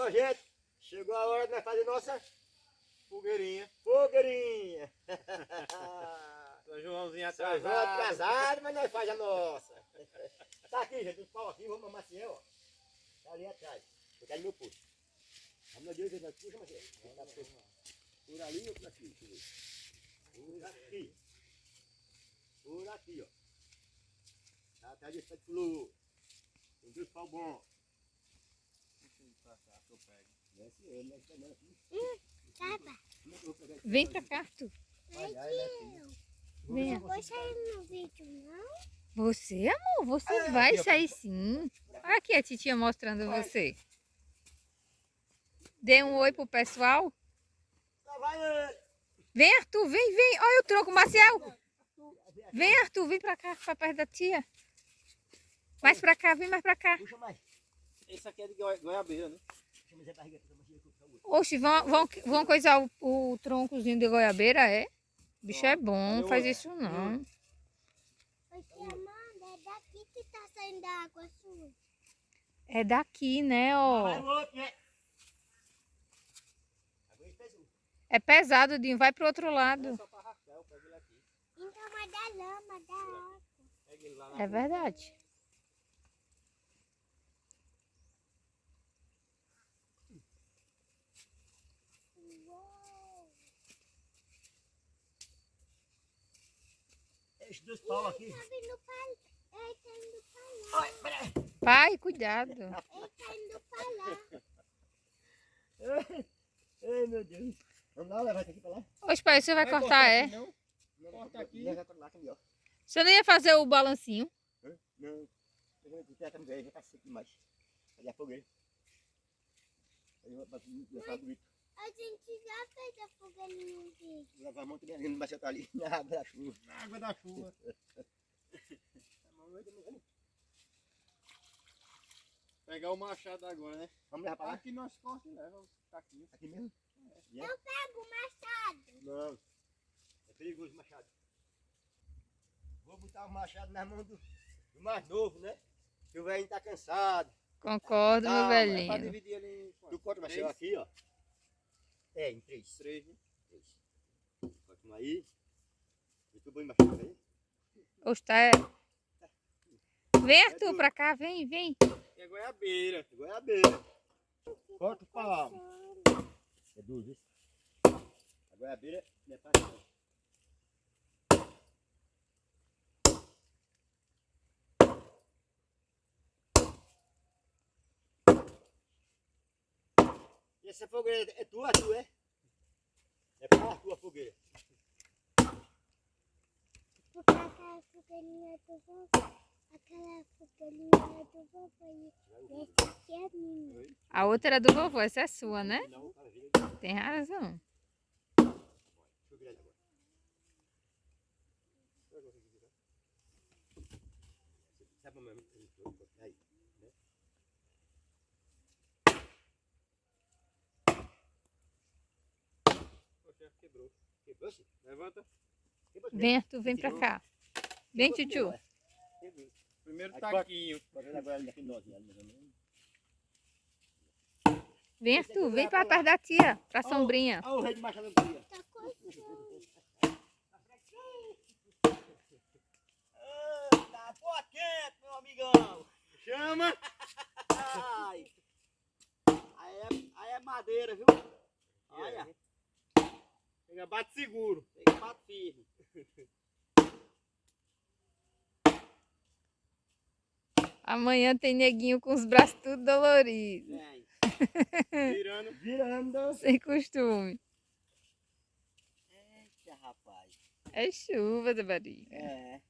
Ó, gente, chegou a hora de nós fazer nossa Fogueirinha. fogueirinha. São Joãozinho Só João atrasado, mas nós faz a nossa. Tá aqui, gente, os pau aqui, vamos amaciar, ó. Tá ali atrás. Vou cair no meu posto. Vamos na direita, nós puxa, Maciel. Por ali ou por aqui? Por aqui. Por aqui, ó. Tá atrás desse pé de flor. Tem dois pau bons. Deixa eu ir pra cá que eu pego. Desce ele, nós pegamos aqui. Tava. Como é que eu vou pegar esse Vem pau pra aqui? cá, Arthur. Olha, aí, né, Venha. Vou sair no vídeo, não? Você, amor, você Ah, vai aqui, ó. sair sim. Olha aqui a titia mostrando você. Dê um oi pro pessoal. Lá vai ele. Vem, Arthur, vem, vem. Olha o tronco, Marcel. Vem, Arthur, vem pra cá, pra perto da tia. Mais pra cá, vem mais pra cá. Puxa mais. Esse aqui é de goiabeira, né? Puxa mais a barriga aqui, Maciel, que eu puxar o outro. Oxe, vão coisar o troncozinho de goiabeira, é? O bicho é bom, não faz isso não. Você, Amanda, é daqui que tá saindo a água sua. É daqui, né, Vai ó. o outro, né? Agora ele fez um. É pesado, Dinho, vai pro outro lado. É só pra arrastar, eu pego ele aqui. Então é da lama, da água. Pega ele lá na É rua. verdade. Uou. Esses dois pau aqui. Tá vindo pra... Ele tá indo pra lá. Ai, peraí. Pai, cuidado. Ele tá indo pra lá. Ai, meu Deus. Vamos lá, levar isso aqui pra lá. Oxe, pai, você vai cortar, é? Não? Corta aqui. Leva pra lá, que é melhor. Você não ia fazer o balancinho? Hã? Não. Eu vou ter também, já tá seco demais. Cadê a fogueira? Aí eu vou levar bonito. A gente já fez a fogueirinha um vídeo. Vou levar a mão também ali, não vai ser ali na água da chuva. Na água da chuva. Pegar o machado agora, né? Vamos levar pra lá? Aqui nós corta e leva o taquinho. Aqui mesmo? Eu pego o machado. Não. É perigoso o machado. Vou botar o machado nas mãos do mais novo, né? Que o velhinho tá cansado. Concordo, meu Calma, é É pra velhinho. dividir ele em Tu quanto? corta o machado aqui, ó. É, em três. Três, né? Três. Corta um aí. E tu põe o machado aí. Oxe, tá... Vem, Arthur, pra cá, vem, vem. E a goiabeira. Goiabeira. Corta o pau. É duro, isso. A goiabeira é pra cá. E essa fogueira é tua, é? É pra tua fogueira. Porque aquela fogueirinha do vovô. Aquela fogueirinha do vovô. E essa aqui é minha. A outra era do vovô, essa é sua, né? Não, cara, vira aqui. Tem razão. Deixa eu virar ele agora. Sabe como é? Aí, né? Poxa, quebrou. Quebrou-se? Levanta. Quebrou-se Vem, mesmo. Arthur, vem pra cá. Vem, tchutchu. Quebrou. Primeiro Aí taquinho. Cortando agora ali aqui nós, né? Mais ou menos. Vem, Arthur, vem pra perto da tia, pra sombrinha. Olha o rei de machado do dia. Tá coçando. Tá pô quente, meu amigão. Chama! Ai. Aí é madeira, viu? Olha. Pega, bate seguro. Pega pato firme. Amanhã tem neguinho com os braços tudo doloridos. Vem. Virando. Virando. Sem costume. Eita, rapaz. É chuva da barriga. É.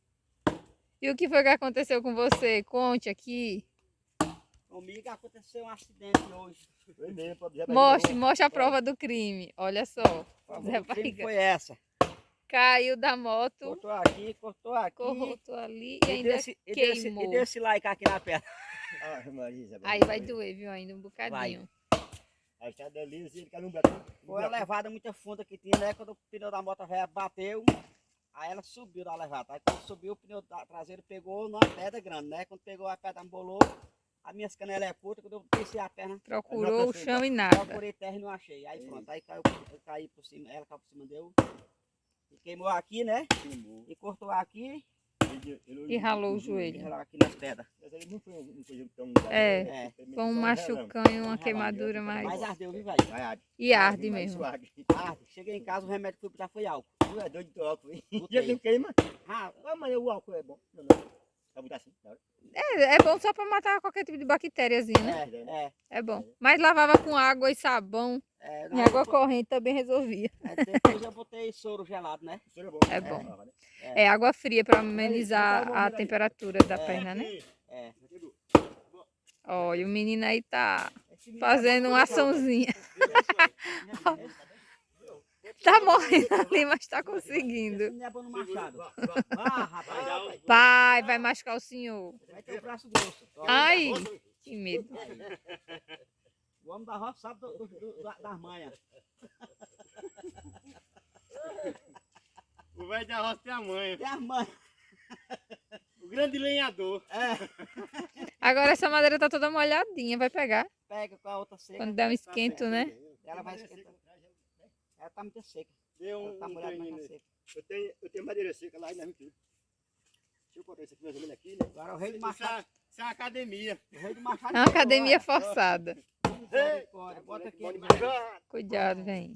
E o que foi que aconteceu com você? Conte aqui. Comigo aconteceu um acidente hoje. Foi mesmo, pode dizer. Mostre a prova do crime. Olha só. Zé O crime Barriga foi essa. caiu da moto, Cortou aqui, cortou aqui. corrotou ali e ainda queimou. E deu esse like aqui na perna. Ah, Marisa. Aí vai doer, viu? Ainda um bocadinho. A estrada ali, ele caiu no buraco. Foi uma levada muita funda que tinha, né? Quando o pneu da moto velha bateu, aí ela subiu da levada. Aí quando subiu, o pneu traseiro pegou numa pedra grande, né? Quando pegou a pedra, embolou, as minhas canelas é curta, quando eu desci a perna, Procurou o chão e nada. procurei terra e não achei. Aí pronto, aí caiu, eu caí por cima, ela caiu por cima deu. E queimou aqui, né? Queimou. E cortou aqui E ralou o e joelho. ralou aqui nas pedras. Mas ele não foi uma coisa tão... É, Foi um machucão e uma queimadura Mas mais. ardeu, viu, velho? Vai, arde. E arde Mas mesmo. isso arde. Arde. Cheguei em casa, o remédio que fui botar foi álcool. Tu é doido do álcool, hein? Botei. Já não queima? Ah, Ah, mas o álcool é bom. Não. Vai botar assim, na hora. É bom só pra matar qualquer tipo de bactériazinha, né? é, É bom. Mas lavava com água e sabão. é. E água corrente também resolvia. Depois eu botei soro gelado, né? Isso é bom. É bom. Né? É água fria pra amenizar a temperatura da perna, né? É. Olha, o menino aí tá Esse menino fazendo uma tá açãozinha. bom. Tá morrendo ali, mas tá conseguindo. Esse menino é bom no machado. Vai. Ah, rapaz. Vai machucar o senhor. Vai ter o braço grosso. Ai, que medo. O homem da roça sabe das manhas. O velho da roça tem a manha. Tem as manhas. O grande lenhador. É. Agora essa madeira tá toda molhadinha, vai pegar. Pega com a outra seca. Quando der um esquento, né? Ela vai esquentar. Ela tá muito seca. Deu Ela tá um molhada, mas treininho tá nele. seca. Eu tenho madeira seca lá e na mentira. Deixa eu cortar isso aqui mais ou menos aqui, né? Agora o rei do Isso machado. é uma academia. O rei do machado. É uma academia forçada. Misericórdia. Bota aqui. Bom demais. Ah, Cuidado, vem.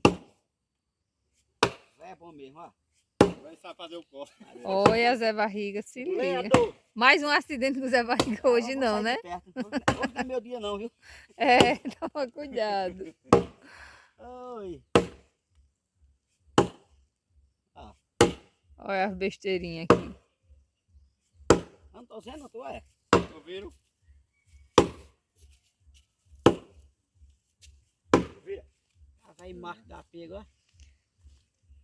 É bom mesmo, ó. Vai saber fazer o corte. Olha, Zé Barriga, se liga. lenhador. Mais um acidente com o Zé Barriga hoje Eu vou não, sair né? de perto. Hoje não é meu dia não, viu? É, toma cuidado. Oi. Olha as besteirinhas aqui. Não tô vendo, tu é? Ouviram? Vira. Ah, vai macho da pega, ó.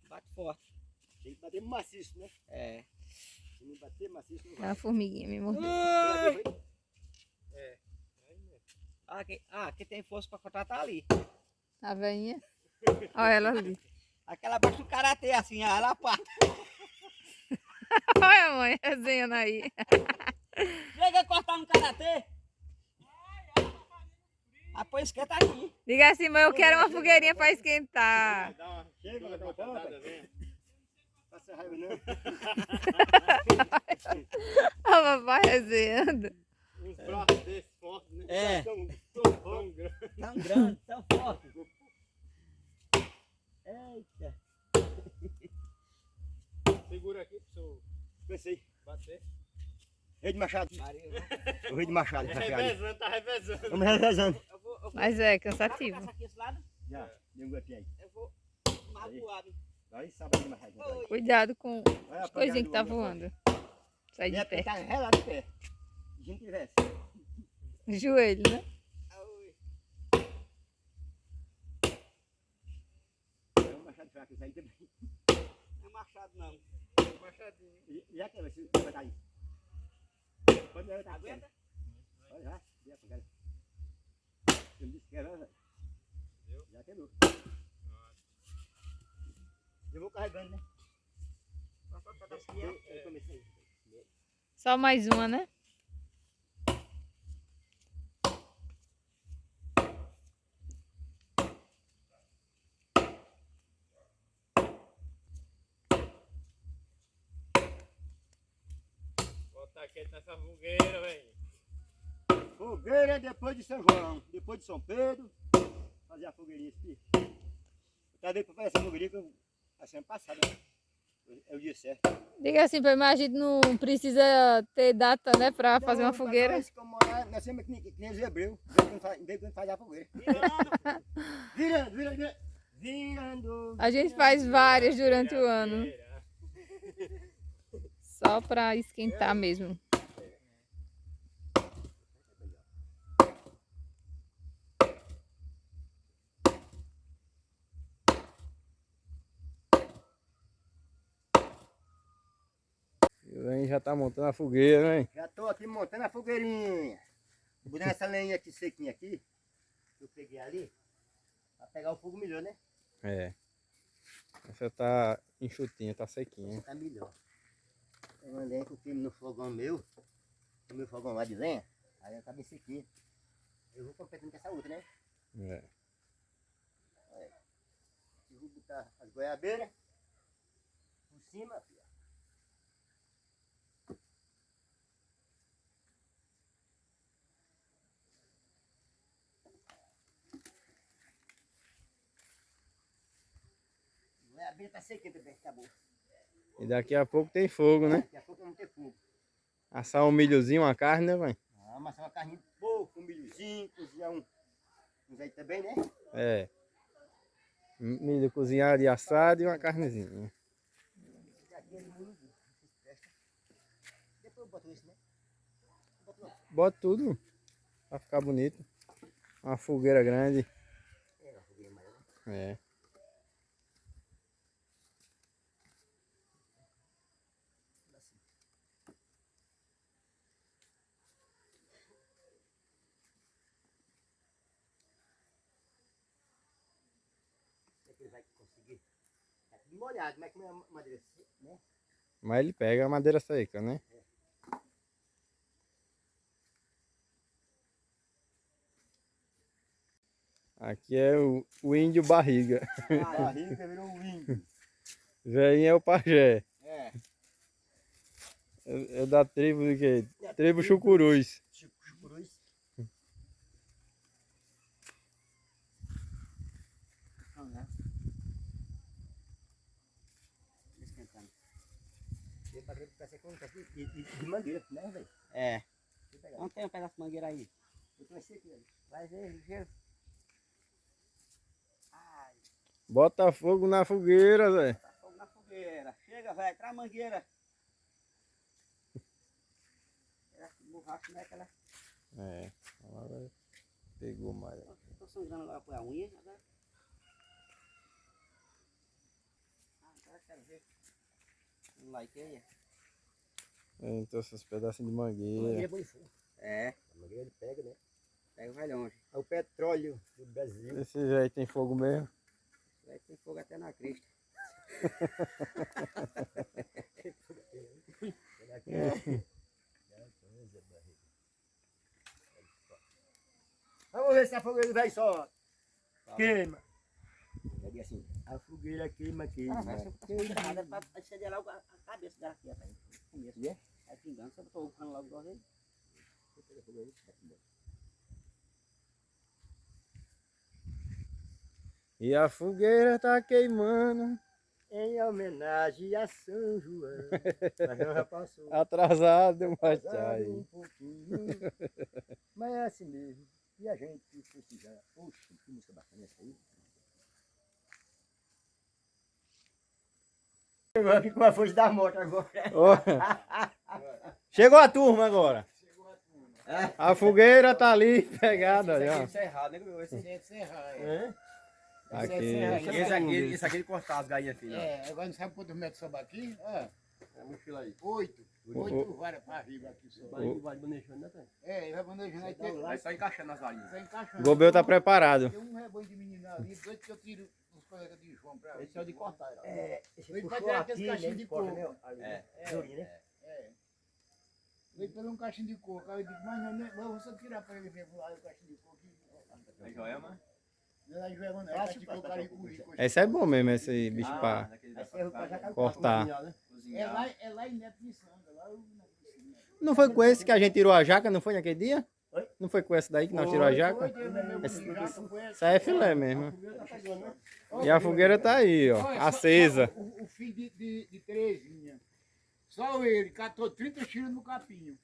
Bate forte. Tem que bater maciço, né? É. Se não bater maciço, não É vai. uma formiguinha me mordeu. Quem tem força pra cortar tá ali. A veinha. Olha ela ali. Aquela parte do karatê assim, ó, ela parte. Olha a mãe resenhando aí. Chega a cortar no karatê. Ah, pois esquenta aqui. Diga assim, mãe, eu quero uma fogueirinha pra esquentar. Dá uma, Chega, uma vai botar, batatada, velho. vem. Passa raiva, não. A papai resenhando. Uns braços desses fortes, né? É. Tão grandes. Tão grande, tão forte. Eita. Segura aqui pro senhor Pensei. bater. Rei de Machado. Maria, O rei de Machado. Revezando, tá revezando. Vamos revezando. eu vou Mas é cansativo. passar aqui esse lado. Já, deu um gotinho aí. Eu vou magoado. Aí sabe de Machado. Vai. Cuidado com Vai as coisinhas que tá apagando o homem, voando. Sai de vai. pé. Tá relado de pé. Se a gente tivesse. Joelho, né? É um machado fraco, isso aí também. Não é machado não. Machadinho. E aquela, se vai estar aí. Pode levar, tá Aguenta? Olha já, já pegaram. Eu disse que era, velho. Já quebrou. Eu vou carregando, né? Eu comecei. Só mais uma, né? Botar aqui nessa fogueira, velho. Fogueira depois de São João, depois de São Pedro. Fazer a fogueirinha aqui. Eu tava vendo pra fazer essa fogueirinha que eu, a semana passada, né? É o dia certo. Diga assim, pra mim, a gente não precisa ter data, né, pra fazer uma fogueira. Nós, como nós somos que nem os hebreus, vem quando faz a fogueira. Virando. A gente faz várias durante o ano. Só pra esquentar mesmo. O Len já tá montando a fogueira, hein? Já tô aqui montando a fogueirinha. Botando essa lenha aqui sequinha aqui, que eu peguei ali, pra pegar o fogo melhor, né? É. Essa tá enxutinha, tá sequinha. Tá melhor. É uma lenha que eu queimo no fogão meu, no meu fogão lá de lenha. Aí eu acabei esse aqui. Eu vou completando com essa outra, né? É. Eu vou botar as goiabeiras por cima, filha. Goiabeira tá sequinha, bebê, tá bom. E daqui a pouco tem fogo, né? Daqui a pouco vamos ter fogo. Assar um milhozinho, uma carne, né, mãe? Amassar uma carninha de pouco, um milhozinho, cozinhar uns aí também, né? É. Milho cozinhado e assado e uma carnezinha. Aquele moído, presta. Depois eu boto isso, né? Boto não. Bota tudo pra ficar bonito. Uma fogueira grande. É, uma fogueira maior, né? É. Assim. Será que ele vai conseguir? Tá tudo molhado, mas como é uma madeira, né? Mas ele pega a madeira seca, né? Aqui é o índio barriga. Barriga virou um índio. Velhinho é o pajé. É. É da tribo de quê? Tribo Chucuruz. Chucuruz. Vamos lá. Esquentando. Tem pra ser com de mangueira, né, velho? É. Deixa eu pegar. Não tem um pedaço de mangueira aí. Eu trouxe aqui, olha. Vai ver, ligeiro. Bota fogo na fogueira, Zé. Tá fogo na fogueira. Chega, velho, traz a mangueira. Essa borracha não é aquela. É. Agora pegou mais. Tô sangrando agora com a unha. Agora. Agora quero ver. Um like aí. Então esses pedacinhos de A mangueira é mangueira. bom de fogo. É. A mangueira ele pega, né? Pega e vai longe. É o petróleo do Brasil. Esse velho tem fogo mesmo. Vai ter fogo até na crista. Vamos ver se a fogueira vai só. Queima. Eu digo assim, a fogueira queima, queima. Nada pra acender logo a cabeça dela aqui, rapaz. Começo. E é? Aí pingando, só botou o cano logo igual ele. E a fogueira tá queimando. Em homenagem a São João. Mas não já passou. Atrasado, mas tá Passado aí. um pouquinho. Mas é assim mesmo. E a gente festejar. Oxe, que música bacana essa aí. Chegou aqui com a força da moto agora. Ó. Chegou a turma agora. A fogueira tá ali pegada já. Isso é errado, né? Esse é de serrar, É? Aqui. Esse aqui de cortar as galinhas, filho. É, agora não sabe quantos metros sobe aqui? Ah, É a mochila aí. 8. O- 8 varas para arriba aqui só. Vai manejando, né, Tânia? É, ele vai manejando aí, tem, Vai só encaixando as galinhas. tá O encaixando. Gobel tá preparado. Tem um rebanho de menino ali, doido que eu tiro os colegas de João pra... Esse é o de cortar. É, esse Ele puxou vai ter aqui, aqueles né, cachinhos de corta, coco. né, ali, É. Durinho, né? É. Veio pelo um caixinho de coco. Aí eu digo, mas não, né, eu vou só tirar pra ele ver lá o caixinho de coco. É joia, mano? Não é Joelma, não. É caixinho de coco, caricuí. Esse é bom mesmo, esse bicho pra Aí você vai já caiu cortar. né? É lá em Neto de Sanga, lá eu... Não foi com esse que a gente tirou a jaca, não foi naquele dia? Oi? Não foi com esse daí que nós tirou a jaca? Isso aí é filé mesmo. E a fogueira tá aí, ó, acesa. O filho de Terezinha. Só ele catou 30 tiros no capinho.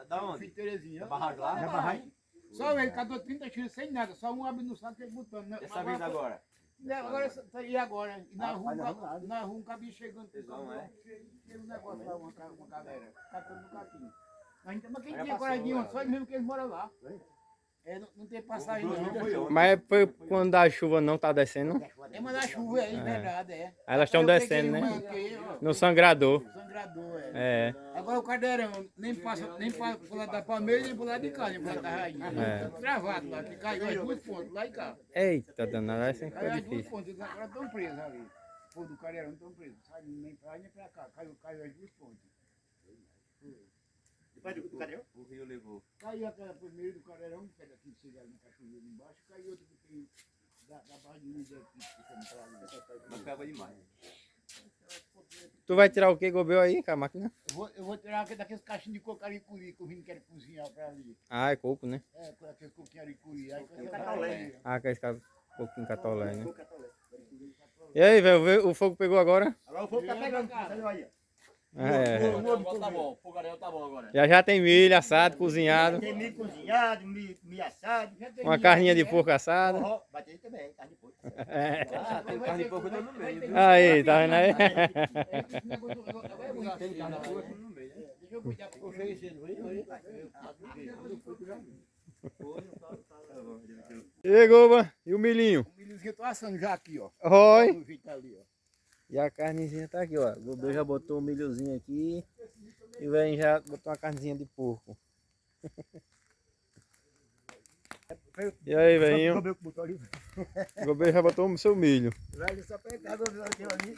Da O onde? filho de Terezinha. Da barragem lá? Da barragem. Só ele catou 30 tiros sem nada. Só um abre no saco e ele botando. Dessa vez agora. E agora? E na rua, não, nada. na rua um cabinho chegando. Tesão, é? Chega um negócio lá, uma galera. Catou no capinho. Mas quem tinha coragem, só ele mesmo que eles moram lá. É, não tem passagem não. Mas foi quando da chuva não tá descendo? É uma da chuva, é verdade, é. Aí elas estão Eu peguei descendo, né? uma aqui, ó, No sangrador. Sangrador, é. É. Agora o cadeirão nem passa nem para pro lado da palmeira nem pro lado de cá, nem pro lado da rainha. É. Tá travado lá, que caiu as duas pontas, lá e cá. Eita, danada, essa Caiu foi as duas difícil. pontas, eles agora estão presos ali. Pô, do cadeirão estão presos. Sai nem pra lá nem pra cá, caiu as duas pontas. Vai do cadeirão? O rio levou. Caiu aquela primeira do Carneirão, que é daqui de Cidade, no Cachoeiro embaixo, caiu outra que tem da Barra de Lídia aqui, que fica no Paraná. Mas pega demais. Tu vai tirar o que, Gobel, aí com a máquina? Eu vou tirar daqueles cachinhos de cocaricuri que o Vini quer cozinhar pra ali. Ah, é coco, né? É, com aqueles coquinhos aricuri. Aí quando catolé. Ah, que é esse coquinho catolé, né? Vou catolé. E aí, velho, o fogo pegou agora? Agora o fogo tá pegando, saiu aí, ó. É. Tá bom, o fogaréu tá bom agora. Já tem milho assado, cozinhado. Tem milho cozinhado, milho assado. Uma carninha de porco assada. Forró, vai ter também, carne de porco. É. Tem carne de porco no meio. Aí, tá vendo aí? Tem carne de porco no meio. Deixa eu cuidar com E aí, Goba? E o milhinho? o milhozinho. Eu tô assando já aqui, ó. Oi. O jeito ali, ó. E a carnezinha tá aqui, ó. O Gobel já botou o milhozinho aqui. E o velho já botou uma carnezinha de porco. E aí, velhinho? O Gobel já botou o seu milho. Vai só pegar aquilo ali.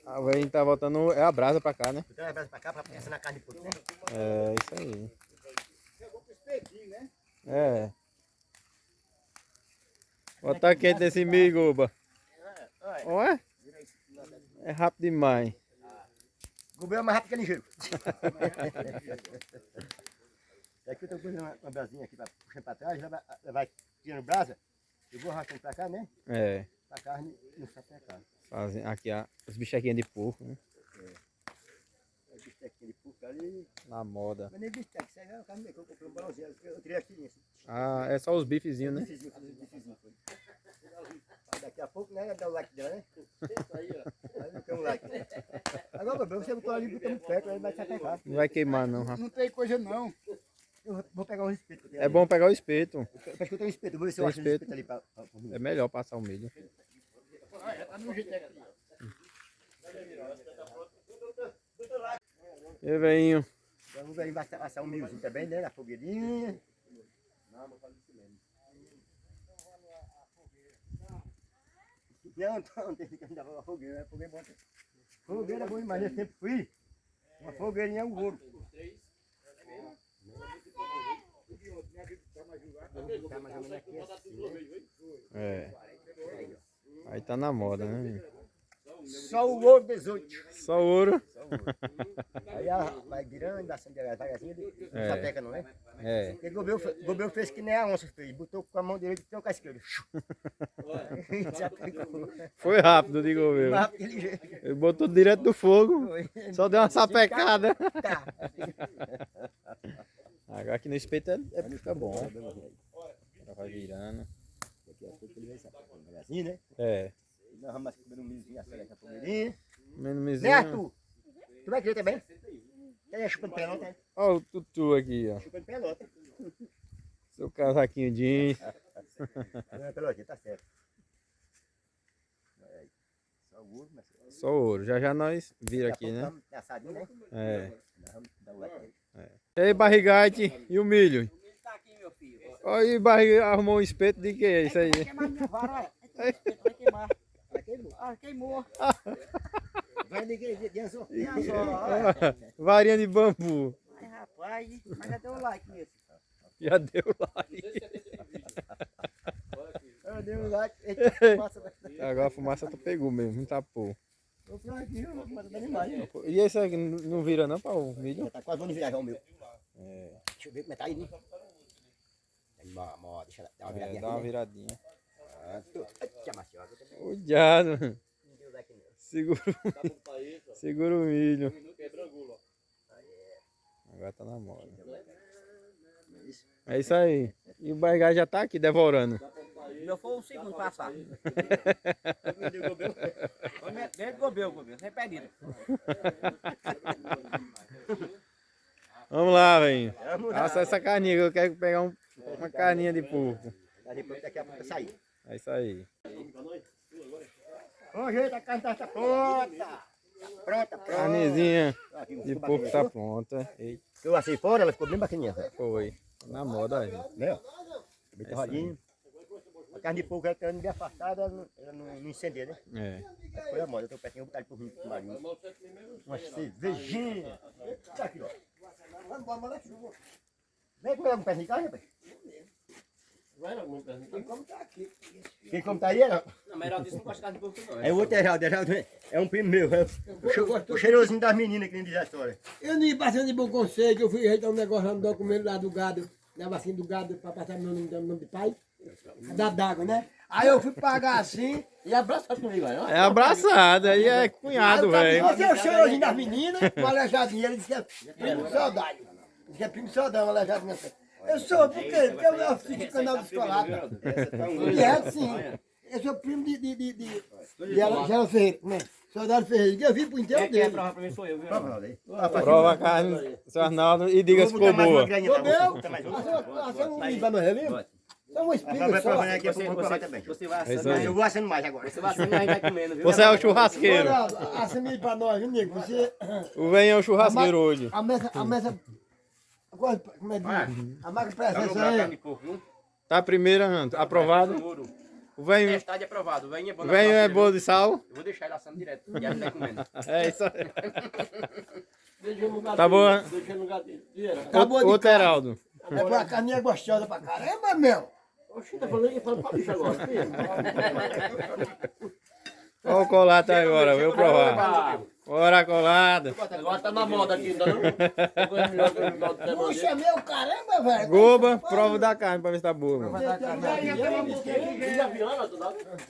Ah, o velhinho tá botando a brasa pra cá, né? Então vai pra cá pra pensar na carne de porco, né? É, isso aí. Né? É. Botar quente nesse milho, Goba. Olha. É rápido demais. O meu é mais rápido que ligeiro. Aqui eu tô pôs uma brasinha aqui, puxando pra trás, vai tirando brasa. Eu vou arrastando pra cá, né? É. Pra carne não sapecar. Fazem aqui os bichequinhos de porco, né? É bistequinha de porco ali. Na moda. Mas nem bisteque, isso aí é a carne que eu comprei um balãozinho. Eu tirei aqui, assim. Ah, é só os bifezinhos, né? Bifezinho, fiz um bifezinho, foi. Daqui a pouco, né? Dá o like dela, né? Aí não tem um like. Agora, meu, você botou ali, botou muito perto, aí vai sapecar. Não vai queimar não, rapaz. Não tem coisa não. Eu vou pegar o espeto. É bom pegar o espeto. Parece que eu tenho um espeto. Vou ver se eu Tem acho um espeto. espeto ali pra É melhor passar o milho. Tá no jeito aqui, ó. E aí, velhinho? Então, o velho vai assar um milhozinho também, né? Na fogueirinha. Não tem que andar uma fogueira, né? Fogueira é bom. Fogueira é bom demais, eu sempre fui. Uma fogueirinha é um ouro. Tá mais ou menos aqui assim, né? É. Aí tá na moda, né? Só o ouro 18. Só ouro. Aí ela vai virando, acende devagarzinho, não sapeca não, né? É. Porque o Gobel fez que nem a onça fez, botou com a mão direita e trocou a esquerda. Sapecou. Foi rápido, digo eu. Mas aquele jeito. Ele botou direto do fogo. Foi. Só deu uma sapecada. Tá. Agora aqui no espeto fica bom. Ela vai virando. Daqui a pouco ele vai sapecar devagarzinho, né? É. Nós vamos comer um milhozinho assado aqui a fogueirinha. Menos Né, mizinho. Arthur? Tu vai querer também? Tem a chupando pelota, né? Olha o tutu aqui, ó. Chupando pelota. Seu casaquinho jeans. Não é pelotinha, tá certo. Aí. Só o ouro, mas... Só ouro. Já já nós vira aqui, né? Vamos assadinho, né? É. Nós vamos dar o like aí. E aí, barrigate, e o milho? Tá aqui, meu filho. Olha aí, barriga arrumou um espeto de que é isso aí? Vai queimar minha vara, olha. Vai queimar. Vai queimou. Ah, queimou. Vai de anzol. Varinha de bambu. Ai, rapaz, mas já deu like nesse. Já deu like. Eu dei um like. Eita, massa. Agora a fumaça tu pegou mesmo, não tapou. Vou ficar aqui, vou matar os animais. E esse aqui não vira não para o milho? Já tá quase vamos virar já o meu. É, Deixa eu ver como é que tá aí, né? Deixa eu dar uma viradinha dá uma aqui, né? viradinha. Eita, maciosa. Cuidado. Não deu like não. Segura o milho. Agora tá na moda. É isso aí. E o barrigate já tá aqui devorando. Meu foi o segundo passar. Desde Gobel, sem pedido. Vamos lá, velho. Vamos lá. Passa essa carninha que eu quero pegar uma carninha de porco. Daqui a pouco sair. É isso aí. Bom jeito, a carne tá pronta. Pronta. Carnezinha Aqui, de ficou porco bacaninha, tá viu? pronta. Eita, Eu assei fora, ela ficou bem bacaninha. Velho. foi. Na moda aí. Né? Bem torradinho. A carne de porco ela tá bem afastada, ela não incendeia, né? É. Essa foi a moda. Eu tô pertinho, eu vou botar ele pro marinho. Uma cervejinha. Tá aqui, ó. Vamos embora, manda chuva. Vem comer um pedacinho de carne, rapaz. Vai lá, muito bem. Quem come tá aqui. Quem come tá aí, não? Não, mas Heraldo disse que não gosta de carne de porco, não. É o outro Heraldo, é um primo meu. O cheirosinho das meninas que nem diz a história. Eu não ia passando de bom conselho, que eu fui rejeitar um negócio lá no documento lá do gado, na vacina do gado, pra passar meu nome de pai. Da d'água, né? Aí eu fui pagar assim e abraçado comigo, aí, ó. É abraçado, aí é cunhado, velho. Você é o cheirosinho das meninas, um aleijadinho. Ele disse que é primo de saudade. Disse que é primo de saudade, um aleijadinho assim. Eu sou, por quê? Porque eu assisti o canal do Escolado. E é sim. Eu sou primo de Geraldo Ferreira, né? Soldado Ferreira. Eu vim pro inteiro Quem é dele. prova pra mim sou eu, viu? Prova a carne, seu Arnaldo, e diga se ficou boa. Comeu? Você não limpa mais, é mesmo? Só uma espiga Vai só. provar aqui, vou provar também. Você vai É isso assando, aí. Eu vou assando mais agora. você vai assando e a gente vai comendo, viu? Você é o churrasqueiro. Ronaldo, assina aí pra nós, viu, nego? Você... O velho é o churrasqueiro hoje. A mesa... Como é que diz? A marca Tá no presença carne aí. de porco, viu? Tá a primeira, Anto, aprovado. Ouro. O velho Testado e aprovado. O velho é bom na é fartura, bolo viu? de sal. Eu vou deixar ele assando direto. E a gente vai comendo. É isso aí. Deixa no gatinho. Tá boa? Deixa no gatinho. Acabou de Outro Heraldo. É pra carninha gostosa pra caramba, meu. Oxi, tá falando pra bicho agora. Olha o colado agora, veio provar. Bora, colada. Agora tá na moda aqui, tá não? Puxa, meu caramba, velho. Goba, prova da carne pra ver se tá boa. Mano.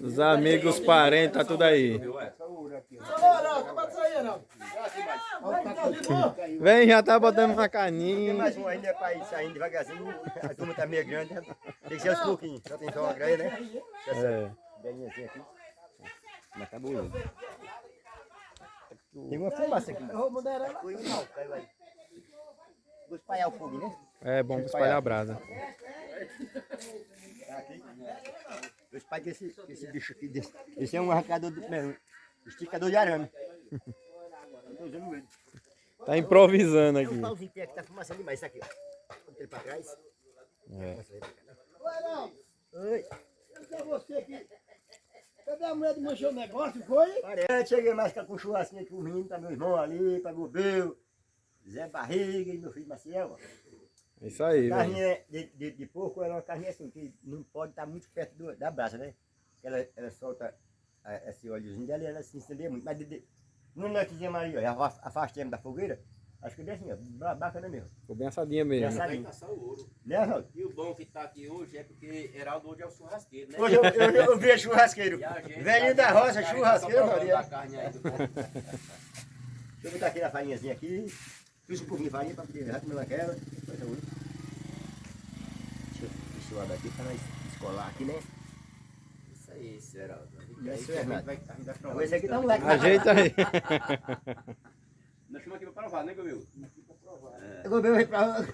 Os amigos, os parentes, tá tudo aí. Vem, já tá botando uma Tem carninha. mais um ainda pra ir saindo devagarzinho. A turma tá meio grande, né? Tem que ser aos pouquinhos. Só tem só uma grande, né? É. Bem assim aqui. Mas tá boa. Tem uma fumaça aqui. Caiu aí. Vou espalhar o fogo, né? É bom pra espalhar a brasa. Tá aqui. Eu espalho esse bicho aqui. Esse é um arrancador do esticador de arame. Eu tô usando ele. Tá improvisando É um aqui. pauzinho que tá fumaçando demais. Isso aqui, ó. Bota ele pra trás. É. Oi. Cadê você aqui? Cadê a mulher de manchar o negócio, foi? Parece, cheguei mais com churrasquinho aqui, o menino, tá meu irmão ali, tá meu Bel, Zé Barriga e meu filho Maciel. É isso aí, velho. Carninha de porco é uma carninha assim, que não pode estar muito perto da brasa, né? Ela solta esse óleozinho dela e ela se incendeia muito. Mas no noitezinha Maria, ó, afastemos da fogueira, acho que é bem assim, ó, bacana mesmo. Ficou bem assadinha mesmo. Assadinho. Vai passar o ouro. Né, Arnaldo? E o bom que tá aqui hoje é porque Heraldo hoje é o churrasqueiro, né? Hoje eu vi churrasqueiro. E a gente Velhinho tá da roça, aqui, churrasqueiro, tá provando Maria. a carne aí do porco. Deixa eu botar aqui na farinhazinha aqui. Fiz um pouquinho de farinha para poder já comer naquela. Coisa única. Deixa eu suar daqui para nós descolar aqui, né? Isso aí, esse Heraldo. Isso é a gente nada. vai provar. Agora esse aqui tá um leque. Ajeita aí. Nós chamamos aqui pra provar, né, Gabriel? Eu vou ver pra...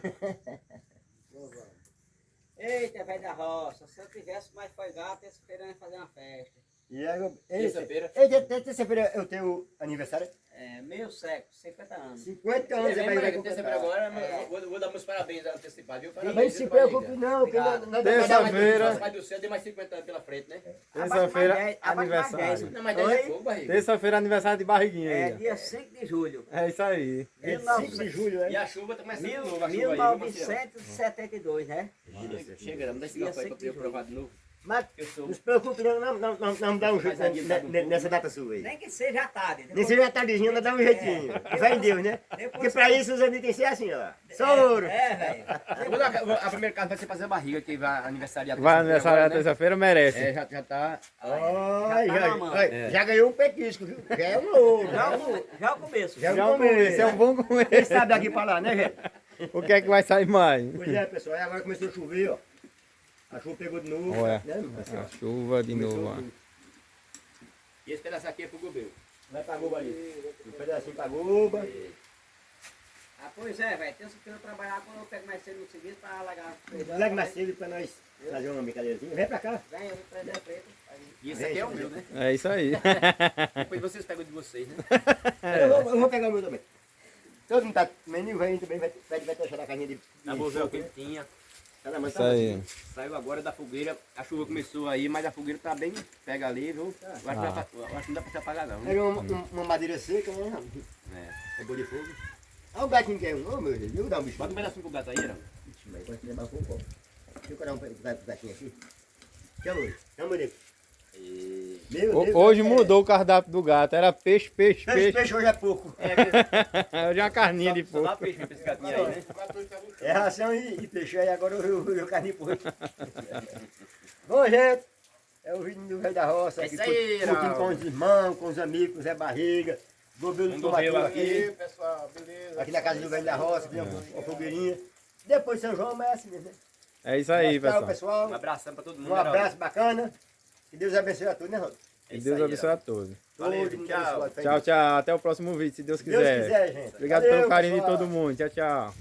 Eita, velho da roça, se eu tivesse mais foi gato, esse feira ia fazer uma festa. E aí, Terça-feira? terça-feira é o teu aniversário? É, meio século, 50 anos. 50 anos você vai Terça-feira agora, vou dar meus parabéns antecipados, viu? Não Parabéns, se viu, preocupe barriga? não, porque Obrigado. Terça-feira. Pai do céu, deu mais 50 anos pela frente, né? Terça-feira, aniversário. Não, mas 10 é pouco, barriga. Terça-feira, aniversário de barriguinha É aí. dia 5 de julho. É isso aí. é 5 de julho, E né? a chuva tá começando de novo, a chuva aí, viu, Marcelo? 1972, né? Chega, não dá esse garfo aí pra eu provar de novo. Mas Eu sou... não se preocupe não dá um jeito nessa data sua aí. Nem que seja à tarde. Nem se já tardezinho, não dá um jeitinho. Vai em Deus, né? Porque pra isso os amigos têm que ser assim, ó. Só ouro. É, velho. A primeira casa vai ser fazer a barriga, que vai aniversariar. Vai aniversariar agora, né? terça-feira, merece. É, já tá... Já ganhou um petisco, viu? Já é um ouro. Já o começo. Já é Já um começo. Esse é um bom Quem começo. sabe daqui pra lá, né, gente? O que é que vai sair mais? Pois é, pessoal. Aí agora começou a chover, ó. A chuva pegou de novo. Olha. Né, Marcelo? A chuva de novo, ó. E esse pedaço aqui é pro Gobel. Vai pra Goba ali. Um pedacinho pra Goba. Ah, pois é, velho. Terça-feira eu trabalhar quando eu pego mais cedo no serviço pra alagar. Lega mais cedo pra nós fazer uma brincadeirazinha. Vem pra cá. Vem, eu vou trazer a preta. E esse aqui é o meu, né? É isso aí. Depois vocês pegam de vocês, né? Eu vou pegar o meu também. Todo mundo tá menino velho também vai deixar a carninha de... A bovela quentinha. Tá na mão, Isso aí. Saiu agora da fogueira, a chuva começou aí, mas a fogueira tá bem, pega ali, viu? Eu acho, que não dá pra se apagar não. Né? Era uma madeira seca, né? É. É boa de fogo. Olha o gatinho que é um, meu Deus, eu dar um bicho. Bota um pedacinho pro gato aí, Irã. Ixi, mas pode levar um pouco. Deixa eu cortar um gatinho aqui. Chama ele. Meu Deus. Hoje mudou o cardápio do gato. Era peixe, peixe, peixe. Peixe hoje é pouco. Hoje é uma carninha de Só dá porco. peixe pra esse gatinho aí, né? É ração e peixe. Aí agora eu carne de porco. Bom, gente. É o vídeo do Velho da Roça. É Aqui, isso aí, curtindo Raul. com os irmãos, com os amigos, com o Zé Barriga. Bobeiro do Tomatinho aqui. pessoal, beleza. Aqui na casa do Velho da Roça. Fizemos uma fogueirinha. Depois de São João, mas é assim mesmo. Né? É isso aí, Tchau, pessoal. pessoal. Um abração pra todo mundo. Um né, Raul? abraço bacana. Que Deus abençoe a todos, né, Rod? É Que isso Deus aí, abençoe a Irã. todos. Valeu, Todo mundo tchau. abençoado. Tchau, tchau. Até o próximo vídeo, se Deus Se Deus quiser. quiser, gente. Obrigado Valeu, pelo carinho de pessoal. todo mundo. Tchau, tchau.